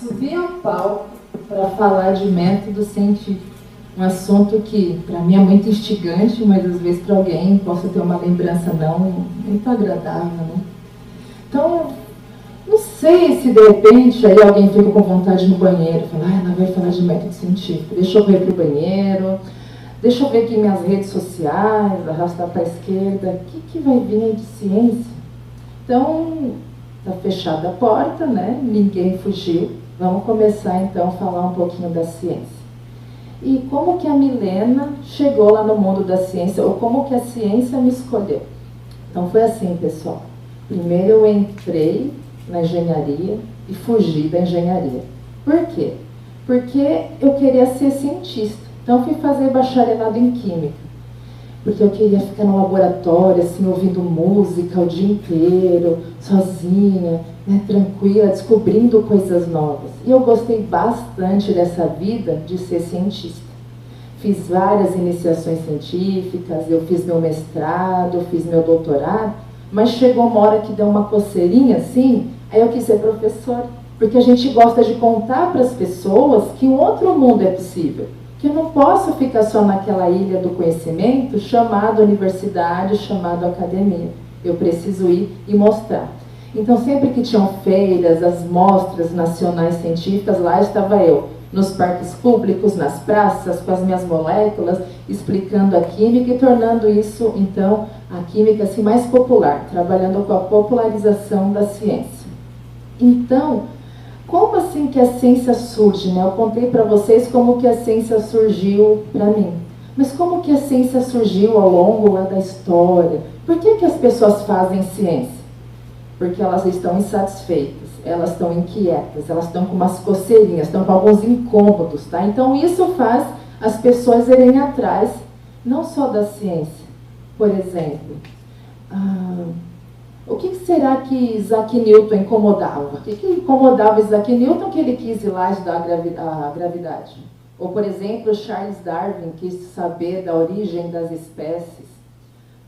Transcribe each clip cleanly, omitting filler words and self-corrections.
subir ao palco para falar de método científico. Um assunto que, para mim, é muito instigante, mas às vezes para alguém possa ter uma lembrança não muito agradável, né? Então, não sei se de repente aí alguém fica com vontade no banheiro, fala, ela vai falar de método científico, deixa eu ver para o banheiro, deixa eu ver aqui minhas redes sociais, arrastar para a esquerda, o que vai vir aí de ciência? Então, está fechada a porta, né? Ninguém fugiu. Vamos começar então a falar um pouquinho da ciência. E como que a Milena chegou lá no mundo da ciência, ou como que a ciência me escolheu? Então foi assim, pessoal. Primeiro eu entrei na engenharia e fugi da engenharia. Por quê? Porque eu queria ser cientista. Então fui fazer bacharelado em química. Porque eu queria ficar no laboratório, assim, ouvindo música o dia inteiro, sozinha, né, tranquila, descobrindo coisas novas. E eu gostei bastante dessa vida de ser cientista. Fiz várias iniciações científicas, eu fiz meu mestrado, eu fiz meu doutorado, mas chegou uma hora que deu uma coceirinha assim, aí eu quis ser professora. Porque a gente gosta de contar para as pessoas que um outro mundo é possível. Que eu não posso ficar só naquela ilha do conhecimento chamado universidade, chamado academia. Eu preciso ir e mostrar. Então, sempre que tinham feiras, as mostras nacionais científicas, lá estava eu, nos parques públicos, nas praças, com as minhas moléculas, explicando a química e tornando isso, então, a química assim, mais popular, trabalhando com a popularização da ciência. Então, como assim que a ciência surge, né? Eu contei para vocês como que a ciência surgiu para mim. Mas como que a ciência surgiu ao longo lá da história? Por que as pessoas fazem ciência? Porque elas estão insatisfeitas, elas estão inquietas, elas estão com umas coceirinhas, estão com alguns incômodos, tá? Então isso faz as pessoas irem atrás, não só da ciência. Por exemplo, o que será que Isaac Newton incomodava? O que incomodava Isaac Newton que ele quis ir lá estudar a gravidade? Ou, por exemplo, Charles Darwin quis saber da origem das espécies.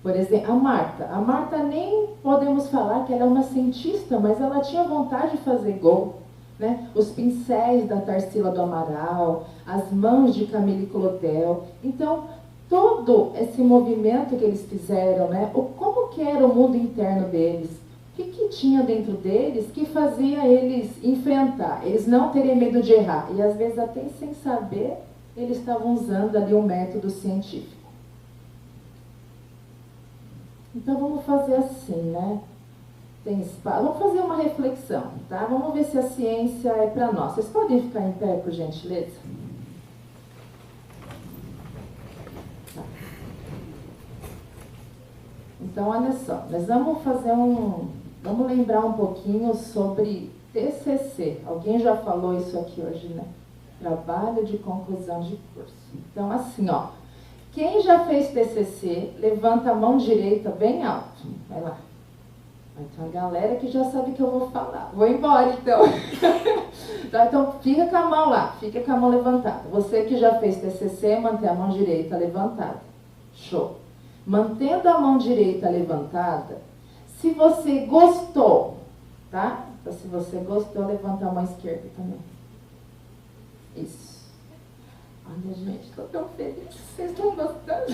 Por exemplo, a Marta nem podemos falar que ela é uma cientista, mas ela tinha vontade de fazer gol. Né? Os pincéis da Tarsila do Amaral, as mãos de Camille Claudel. Então, todo esse movimento que eles fizeram, né? Como que era o mundo interno deles? O que tinha dentro deles que fazia eles enfrentar, eles não terem medo de errar? E às vezes até sem saber, eles estavam usando ali um método científico. Então vamos fazer assim, né? Tem espaço. Vamos fazer uma reflexão, tá? Vamos ver se a ciência é para nós. Vocês podem ficar em pé, por gentileza? Então, olha só, nós vamos fazer vamos lembrar um pouquinho sobre TCC. Alguém já falou isso aqui hoje, né? Trabalho de conclusão de curso. Então, assim, ó, quem já fez TCC, levanta a mão direita bem alto. Vai lá. Então, a galera que já sabe que eu vou falar. Vou embora, então. Então, fica com a mão lá, fica com a mão levantada. Você que já fez TCC, mantém a mão direita levantada. Show. Mantendo a mão direita levantada, se você gostou, tá? Então, se você gostou, levanta a mão esquerda também. Isso. Olha, gente, estou tão feliz. Vocês estão gostando?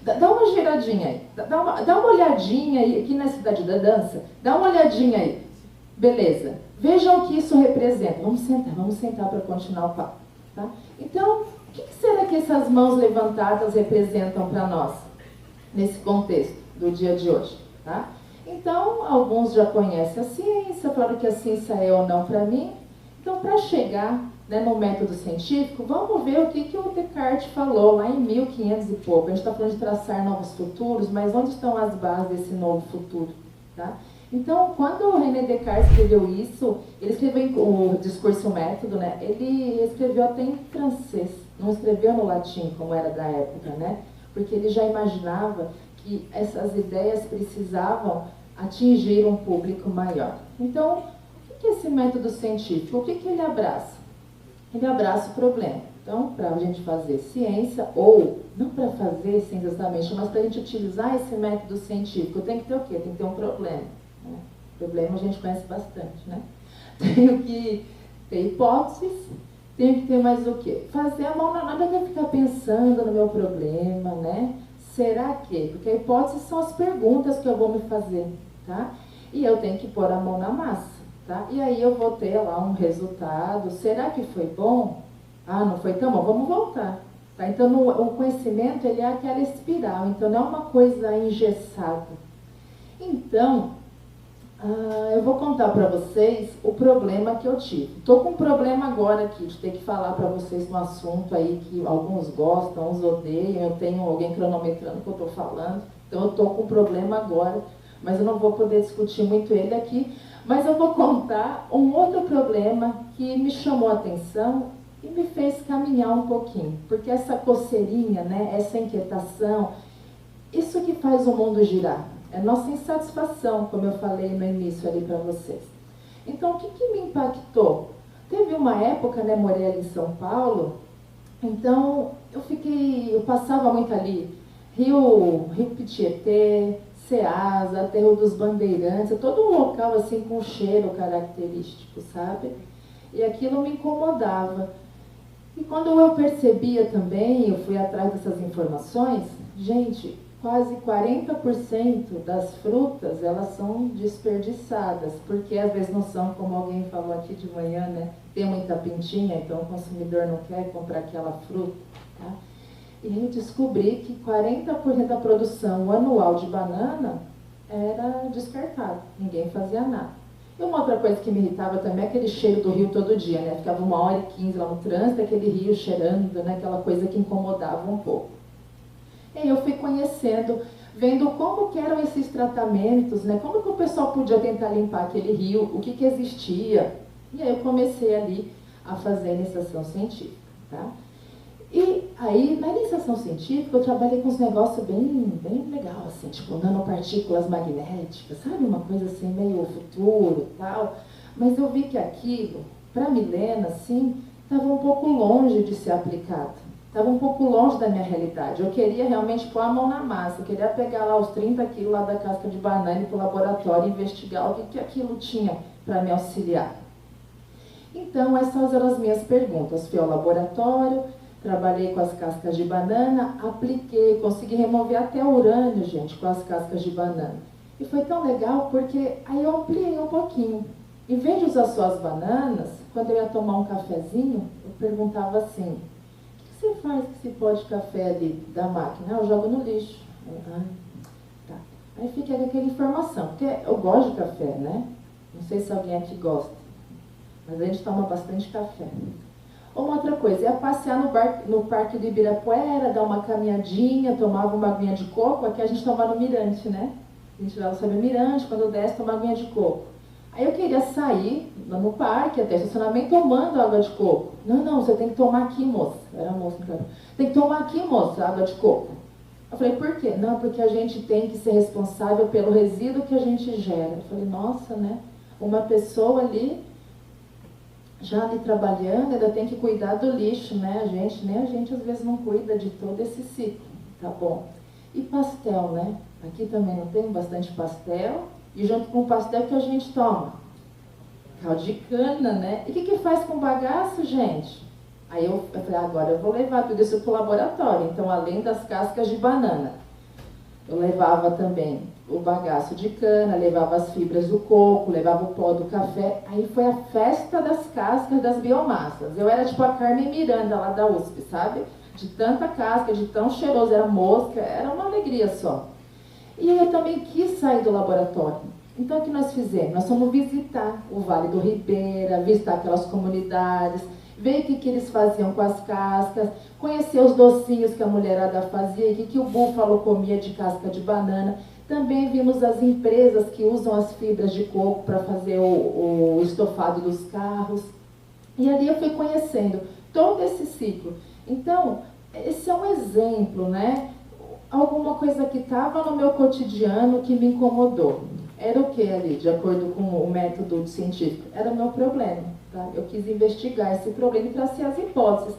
Dá uma giradinha aí. Dá uma olhadinha aí, aqui na Cidade da Dança. Dá uma olhadinha aí. Beleza. Vejam o que isso representa. Vamos sentar para continuar o papo. Tá? Então, o que será que essas mãos levantadas representam para nós, nesse contexto do dia de hoje? Tá? Então, alguns já conhecem a ciência, falaram que a ciência é ou não para mim. Então, para chegar, né, no método científico, vamos ver o que o Descartes falou lá em 1500 e pouco. A gente está falando de traçar novos futuros, mas onde estão as bases desse novo futuro? Tá? Então, quando o René Descartes escreveu isso, ele escreveu o Discurso e o Método, né? Ele escreveu até em francês, não escreveu no latim, como era da época, né? Porque ele já imaginava que essas ideias precisavam atingir um público maior. Então, o que é esse método científico? O que ele abraça? Ele abraça o problema. Então, para a gente fazer ciência, ou não para fazer ciência exatamente, mas para a gente utilizar esse método científico, tem que ter o quê? Tem que ter um problema. Né? Problema a gente conhece bastante, né? Tenho que ter hipóteses, tenho que ter mais o quê? Fazer a mão na nada, de ficar pensando no meu problema, né? Será que? Porque a hipótese são as perguntas que eu vou me fazer, tá? E eu tenho que pôr a mão na massa, tá? E aí eu vou ter lá um resultado. Será que foi bom? Ah, não foi tão bom, vamos voltar. Tá? Então, o conhecimento, ele é aquela espiral, então não é uma coisa engessada. Então, eu vou contar para vocês o problema que eu tive. Estou com um problema agora aqui, de ter que falar para vocês um assunto aí que alguns gostam, uns odeiam, eu tenho alguém cronometrando o que eu estou falando, então eu estou com um problema agora, mas eu não vou poder discutir muito ele aqui, mas eu vou contar um outro problema que me chamou a atenção e me fez caminhar um pouquinho, porque essa coceirinha, né, essa inquietação, isso que faz o mundo girar. É nossa insatisfação, como eu falei no início ali para vocês. Então, o que me impactou? Teve uma época, né, morei ali em São Paulo, então eu passava muito ali, Rio Tietê, Ceasa, Aterro dos Bandeirantes, todo um local assim com cheiro característico, sabe? E aquilo me incomodava. E quando eu percebia também, eu fui atrás dessas informações, gente, quase 40% das frutas, elas são desperdiçadas, porque às vezes não são, como alguém falou aqui de manhã, né? Tem muita pintinha, então o consumidor não quer comprar aquela fruta, tá? E eu descobri que 40% da produção anual de banana era descartado, ninguém fazia nada. E uma outra coisa que me irritava também é aquele cheiro do rio todo dia, né? Ficava 1h15 lá no trânsito, aquele rio cheirando, né? Aquela coisa que incomodava um pouco. E eu fui conhecendo, vendo como que eram esses tratamentos, né? Como que o pessoal podia tentar limpar aquele rio, o que existia. E aí eu comecei ali a fazer a iniciação científica, tá? E aí, na iniciação científica, eu trabalhei com uns negócios bem legal, assim, tipo nanopartículas magnéticas, sabe? Uma coisa assim, meio futuro e tal. Mas eu vi que aquilo, para Milena, assim, estava um pouco longe de ser aplicado. Estava um pouco longe da minha realidade. Eu queria realmente pôr a mão na massa. Eu queria pegar lá os 30 quilos lá da casca de banana e ir para o laboratório e investigar o que aquilo tinha para me auxiliar. Então, essas eram as minhas perguntas. Fui ao laboratório, trabalhei com as cascas de banana, apliquei, consegui remover até urânio, gente, com as cascas de banana. E foi tão legal porque aí eu ampliei um pouquinho. Em vez de usar só as bananas, quando eu ia tomar um cafezinho, eu perguntava assim: o que você faz com esse pó de café ali da máquina? Eu jogo no lixo. Tá. Aí fica aquela informação, porque eu gosto de café, né? Não sei se alguém aqui gosta, mas a gente toma bastante café. Uma outra coisa, ia passear no Parque do Ibirapuera, dar uma caminhadinha, tomava uma aguinha de coco, aqui a gente toma no Mirante, né? A gente vai sobre o Mirante, quando desce, toma aguinha de coco. Aí eu queria sair no parque, até estacionamento, tomando água de coco. Não, você tem que tomar aqui, moça. Era moça, claro. Tem que tomar aqui, moça, água de coco. Eu falei, por quê? Não, porque a gente tem que ser responsável pelo resíduo que a gente gera. Eu falei, nossa, né? Uma pessoa ali, já ali trabalhando, ainda tem que cuidar do lixo, né? A gente às vezes não cuida de todo esse ciclo, tá bom? E pastel, né? Aqui também não tem bastante pastel. E junto com o pastel que a gente toma? Caldo de cana, né? E o que faz com bagaço, gente? Aí eu falei, agora eu vou levar tudo isso para o laboratório. Então, além das cascas de banana, eu levava também o bagaço de cana, levava as fibras do coco, levava o pó do café. Aí foi a festa das cascas das biomassas. Eu era tipo a Carmen Miranda lá da USP, sabe? De tanta casca, de tão cheiroso, era mosca, era uma alegria só. E eu também quis sair do laboratório. Então, o que nós fizemos? Nós fomos visitar o Vale do Ribeira, visitar aquelas comunidades, ver o que eles faziam com as cascas, conhecer os docinhos que a mulherada fazia, o que o búfalo comia de casca de banana. Também vimos as empresas que usam as fibras de coco para fazer o estofado dos carros. E ali eu fui conhecendo todo esse ciclo. Então, esse é um exemplo, né? Alguma coisa que estava no meu cotidiano que me incomodou. Era o que ali, de acordo com o método científico? Era o meu problema, tá? Eu quis investigar esse problema e trazer as hipóteses.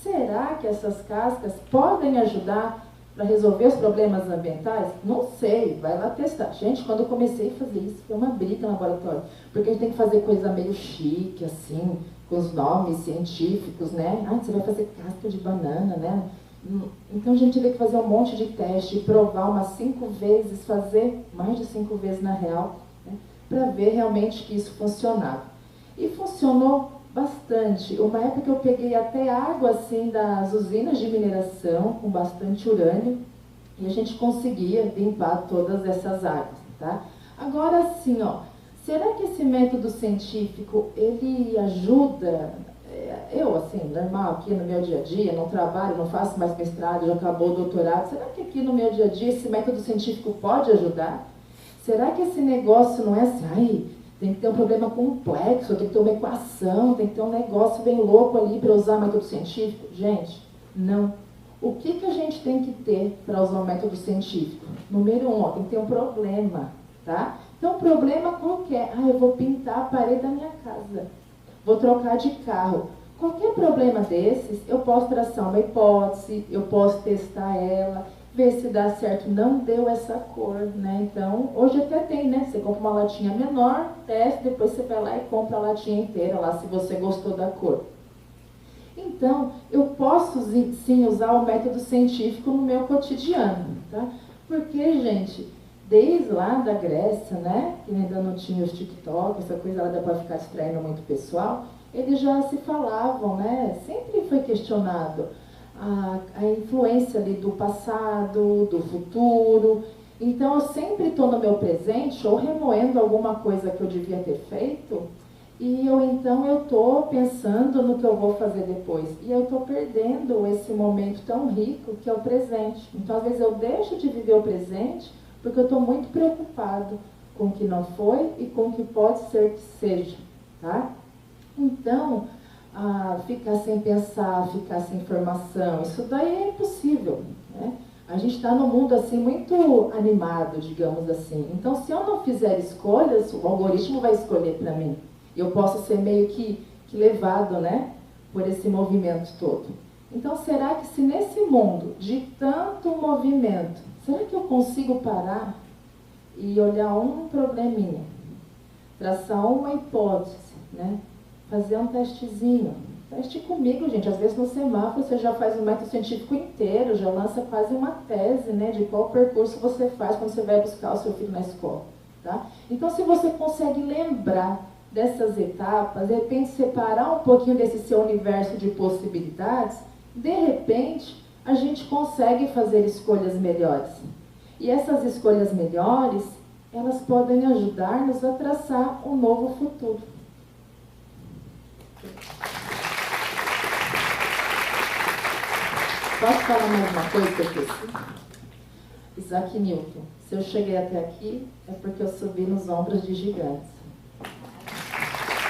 Será que essas cascas podem ajudar para resolver os problemas ambientais? Não sei, vai lá testar. Gente, quando eu comecei a fazer isso, foi uma briga no laboratório, porque a gente tem que fazer coisa meio chique, assim, com os nomes científicos, né? Ah, você vai fazer casca de banana, né? Então a gente teve que fazer um monte de teste, provar umas 5 vezes, fazer mais de 5 vezes na real, né? Para ver realmente que isso funcionava. E funcionou bastante. Uma época eu peguei até água assim das usinas de mineração com bastante urânio e a gente conseguia limpar todas essas águas, tá? Agora sim, ó, será que esse método científico ele ajuda? Eu, assim, normal, aqui no meu dia a dia, não trabalho, não faço mais mestrado, já acabou o doutorado, será que aqui no meu dia a dia esse método científico pode ajudar? Será que esse negócio não é assim, ai, tem que ter um problema complexo, tem que ter uma equação, tem que ter um negócio bem louco ali para usar método científico? Gente, não. O que a gente tem que ter para usar o método científico? Número 1, tem que ter um problema, tá? Então, problema qualquer. Ah, eu vou pintar a parede da minha casa. Vou trocar de carro. Qualquer problema desses, eu posso traçar uma hipótese, eu posso testar ela, ver se dá certo. Não deu essa cor, né? Então, hoje até tem, né? Você compra uma latinha menor, testa, depois você vai lá e compra a latinha inteira lá, se você gostou da cor. Então, eu posso sim usar o método científico no meu cotidiano, tá? Porque, gente, desde lá da Grécia, né, que ainda não tinha os TikTok, essa coisa lá dá para ficar distraindo muito pessoal, eles já se falavam, né, sempre foi questionado a influência ali do passado, do futuro. Então, eu sempre estou no meu presente ou remoendo alguma coisa que eu devia ter feito e eu estou pensando no que eu vou fazer depois. E eu estou perdendo esse momento tão rico que é o presente. Então, às vezes, eu deixo de viver o presente porque eu estou muito preocupado com o que não foi e com o que pode ser que seja, tá? Então, ficar sem pensar, ficar sem informação, isso daí é impossível, né? A gente está num mundo assim muito animado, digamos assim. Então, se eu não fizer escolhas, o algoritmo vai escolher para mim. Eu posso ser meio que levado, né, por esse movimento todo. Então, será que se nesse mundo de tanto movimento, será que eu consigo parar e olhar um probleminha, traçar uma hipótese, né? Fazer um testezinho. Teste comigo, gente. Às vezes no semáforo você já faz um método científico inteiro, já lança quase uma tese, né, de qual percurso você faz quando você vai buscar o seu filho na escola, tá? Então, se você consegue lembrar dessas etapas, de repente separar um pouquinho desse seu universo de possibilidades, de repente a gente consegue fazer escolhas melhores. E essas escolhas melhores, elas podem ajudar-nos a traçar um novo futuro. Posso falar mais uma coisa que eu esqueci? Isaac Newton. Se eu cheguei até aqui, é porque eu subi nos ombros de gigantes.